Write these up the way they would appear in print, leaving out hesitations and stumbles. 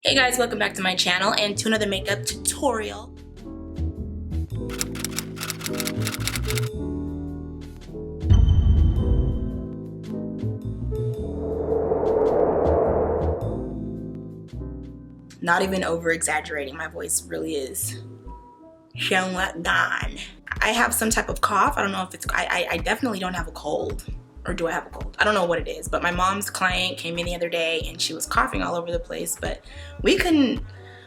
Hey guys, welcome back to my channel and to another makeup tutorial. Not even over exaggerating, my voice really is somewhat gone. I have some type of cough. I don't know if it's, I definitely don't have a cold. Or do I have a cold? I don't know what it is, but my mom's client came in the other day and she was coughing all over the place, but we didn't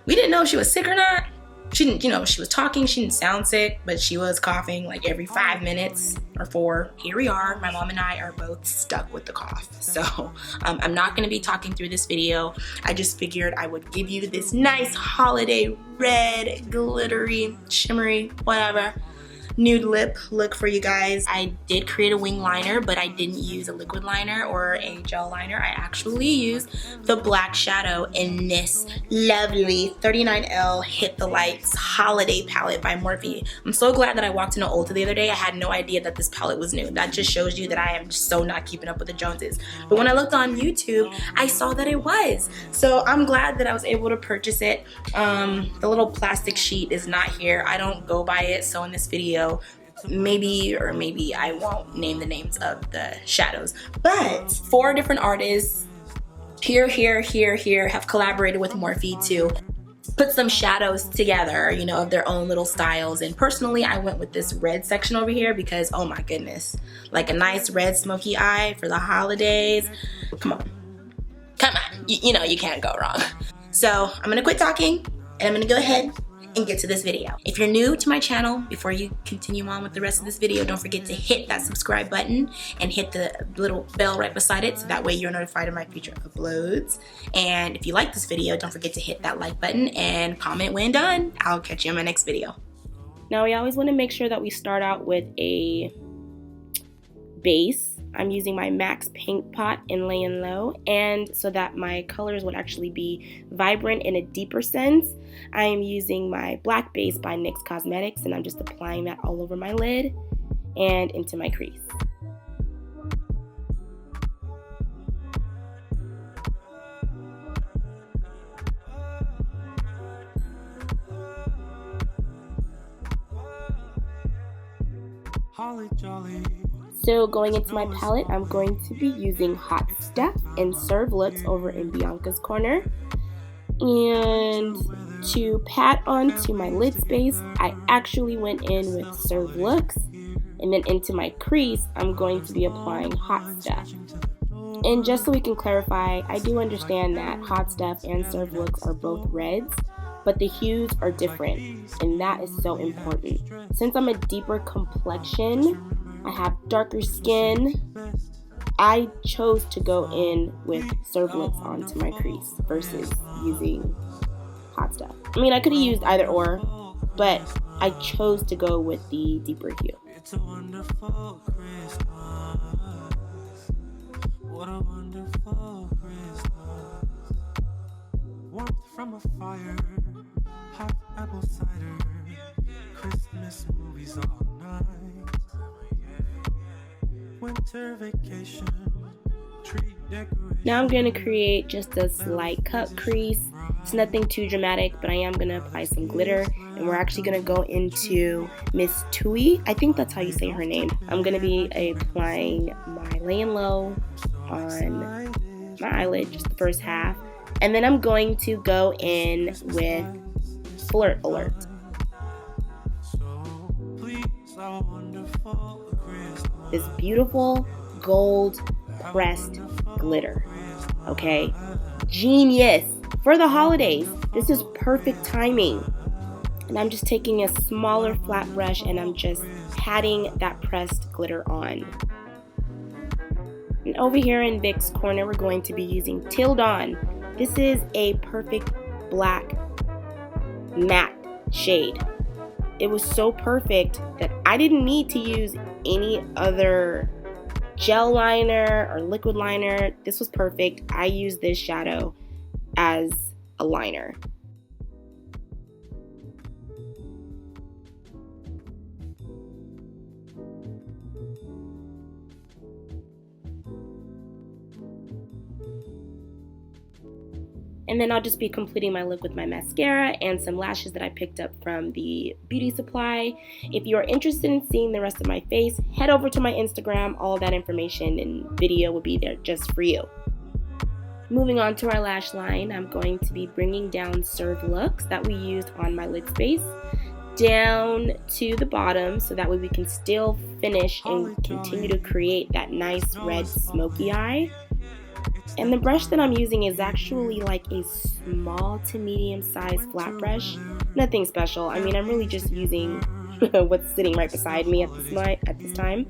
know if she was sick or not. She didn't, she was talking, she didn't sound sick, but she was coughing like every 5 minutes or 4. Here we are, my mom and I are both stuck with the cough. So I'm not gonna be talking through this video. I just figured I would give you this nice holiday red, glittery, shimmery, whatever, nude lip look for you guys. I did create a wing liner, but I didn't use a liquid liner or a gel liner. I actually used the black shadow in this lovely 39L Hit the Lights holiday palette by Morphe. I'm so glad that I walked into Ulta the other day. I had no idea that this palette was new. That just shows you that I am so not keeping up with the Joneses. But when I looked on YouTube, I saw that it was. So I'm glad that I was able to purchase it. The little plastic sheet is not here. I don't go by it, so in this video, maybe I won't name the names of the shadows, but 4 different artists here have collaborated with Morphe to put some shadows together, of their own little styles. And personally, I went with this red section over here because, oh my goodness, like a nice red smoky eye for the holidays. Come on, you can't go wrong. So I'm gonna quit talking and I'm gonna go ahead and get to this video. If you're new to my channel, before you continue on with the rest of this video, don't forget to hit that subscribe button and hit the little bell right beside it so that way you're notified of my future uploads. And if you like this video, don't forget to hit that like button and comment when done. I'll catch you in my next video. Now we always want to make sure that we start out with a base. I'm using my MAC's Paint Pot in Layin Low, and so that my colors would actually be vibrant in a deeper sense, I am using my black base by NYX Cosmetics, and I'm just applying that all over my lid and into my crease. Holly jolly. So going into my palette, I'm going to be using Hot Stuff and VLuxe over in Bianca's Corner. And to pat onto my lid space, I actually went in with VLuxe. And then into my crease, I'm going to be applying Hot Stuff. And just so we can clarify, I do understand that Hot Stuff and VLuxe are both reds, but the hues are different, and that is so important. Since I'm a deeper complexion, I have darker skin, I chose to go in with VLuxe onto my crease versus using Hot Stuff. I mean, I could have used either or, but I chose to go with the deeper hue. It's a wonderful Christmas. What a wonderful Christmas. Warmth from a fire, hot apple cider, Christmas movies all night. Winter vacation, tree decoration. Now I'm going to create just a slight cut crease. It's nothing too dramatic, but I am going to apply some glitter, and we're actually going to go into Miss Tui. I think that's how you say her name. I'm going to be applying my Layin Low on my eyelid, just the first half, and then I'm going to go in with Flirt Alert. This beautiful gold pressed glitter, okay? Genius! For the holidays, this is perfect timing. And I'm just taking a smaller flat brush and I'm just patting that pressed glitter on. And over here in Vic's corner, we're going to be using Till Dawn. This is a perfect black matte shade. It was so perfect that I didn't need to use any other gel liner or liquid liner. This was perfect. I used this shadow as a liner. And And then I'll just be completing my look with my mascara and some lashes that I picked up from the beauty supply. If you are interested in seeing the rest of my face, head over to my Instagram. All of that information and video will be there just for you. Moving on to our lash line, I'm going to be bringing down VLuxe that we used on my lid space down to the bottom so that way we can still finish and continue to create that nice red smoky eye. And the brush that I'm using is actually like a small to medium sized flat brush. Nothing special. I mean, I'm really just using what's sitting right beside me at this time.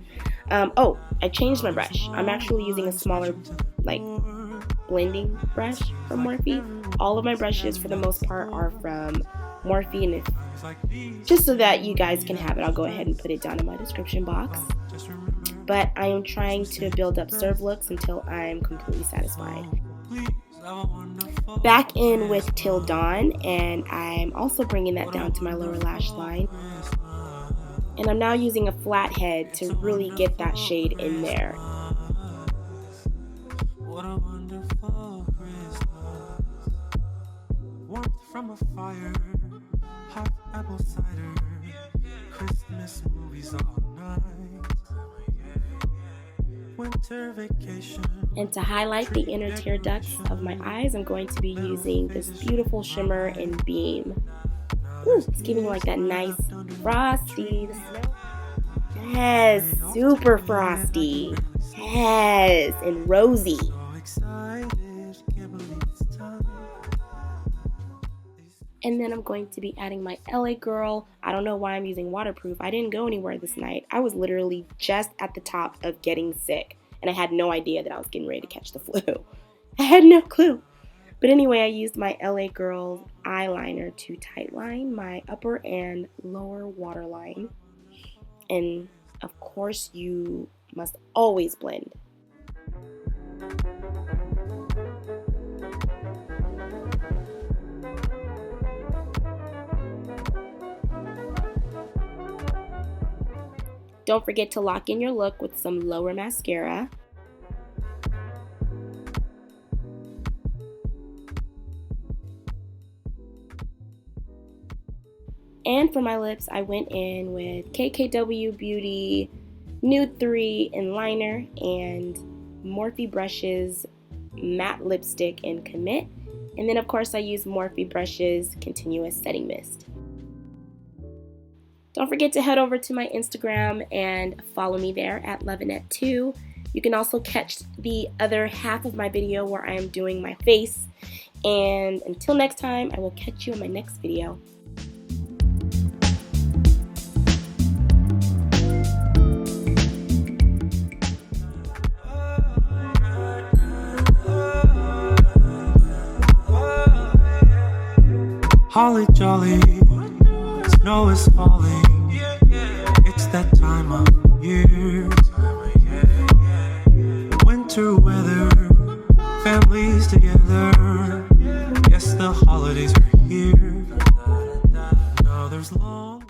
Oh, I changed my brush. I'm actually using a smaller, like, blending brush from Morphe. All of my brushes for the most part are from Morphe, and just so that you guys can have it, I'll go ahead and put it down in my description box. But I am trying to build up VLuxe until I'm completely satisfied. Back in with Till Dawn, and I'm also bringing that down to my lower lash line. And I'm now using a flat head to really get that shade in there. What a wonderful Christmas. Warmth from a fire, hot apple cider, Christmas movies all night. Winter vacation. And to highlight the inner tear ducts of my eyes, I'm going to be using this beautiful shimmer in Beam. Ooh, it's giving like that nice frosty. Yes, super frosty. Yes, and rosy. And then I'm going to be adding my LA Girl. I don't know why I'm using waterproof. I didn't go anywhere this night. I was literally just at the top of getting sick. And I had no idea that I was getting ready to catch the flu. I had no clue. But anyway, I used my LA Girl eyeliner to tightline my upper and lower waterline. And of course, you must always blend. Don't forget to lock in your look with some lower mascara. And for my lips, I went in with KKW Beauty Nude 3 in liner and Morphe Brushes matte lipstick in Commit. And then of course I used Morphe Brushes continuous setting mist. Don't forget to head over to my Instagram and follow me there at Annet2. You can also catch the other half of my video where I am doing my face. And until next time, I will catch you in my next video. Holly jolly, snow is falling. It's that time of year. Winter weather, families together. Yes, the holidays are here. Now there's long